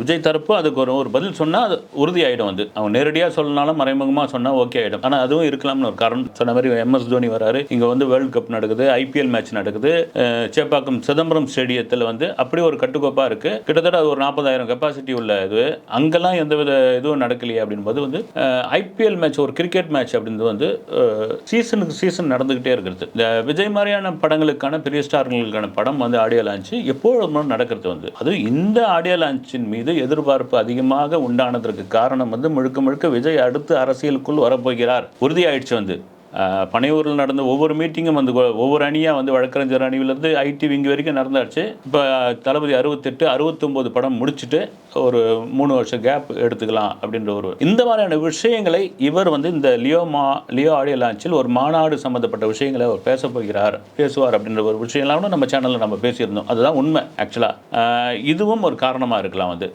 விஜய் தரப்பு அதுக்கு ஒரு பதில் சொன்னால் அது உறுதியாயிடும். வந்து அவங்க நேரடியாக சொல்லனாலும் மறைமுகமாக சொன்னால் ஓகே ஆகிடும். ஆனால் அதுவும் இருக்கலாம்னு ஒரு காரணம் சொன்ன மாதிரி MS தோனி வராரு, இங்கே வந்து வேர்ல்டு கப் நடக்குது, IPL மேட்ச் நடக்குது, சேப்பாக்கம் சிதம்பரம் ஸ்டேடியத்தில் வந்து அப்படி ஒரு கட்டுக்கோப்பாக இருக்குது. கிட்டத்தட்ட அது ஒரு 40,000 கெப்பாசிட்டி உள்ள இது. அங்கெல்லாம் எந்தவித இதுவும் நடக்கலையே அப்படின்போது வந்து IPL மேட்ச் ஒரு கிரிக்கெட் மேட்ச் அப்படின்றது வந்து சீசனுக்கு சீசன் நடந்துக்கிட்டே இருக்கிறது. இந்த விஜய் மாதிரியான படங்களுக்கான பெரிய ஸ்டார்களுக்கான படம் வந்து ஆடியோ லான்ச்சு எப்பொழுதும் நடக்கிறது வந்து அது இந்த ஆடியோ லான்ச்சின் மீது எதிர்பார்ப்பு அதிகமாக உண்டானதற்கு காரணம் வந்து முழுக்க முழுக்க விஜய் அடுத்து அரசியலுக்குள் வரப்போகிறார் உறுதியாயிடுச்சு. வந்து பனையூரில் நடந்த ஒவ்வொரு மீட்டிங்கும் வந்து ஒவ்வொரு அணியாக வந்து வழக்கறிஞர் அணியிலேருந்து IT விங்கு வரைக்கும் நடந்தாச்சு. இப்போ தளபதி 68 69 படம் முடிச்சுட்டு ஒரு 3 வருஷம் கேப் எடுத்துக்கலாம் அப்படின்ற ஒரு இந்த மாதிரியான விஷயங்களை இவர் வந்து இந்த லியோ ஆடியோ லான்ச்சில் ஒரு மாநாடு சம்மந்தப்பட்ட விஷயங்களை அவர் பேசுவார் அப்படின்ற ஒரு விஷயம்லாம் நம்ம சேனலில் நம்ம பேசியிருந்தோம். அதுதான் உண்மை. ஆக்சுவலாக இதுவும் ஒரு காரணமாக இருக்கலாம். வந்து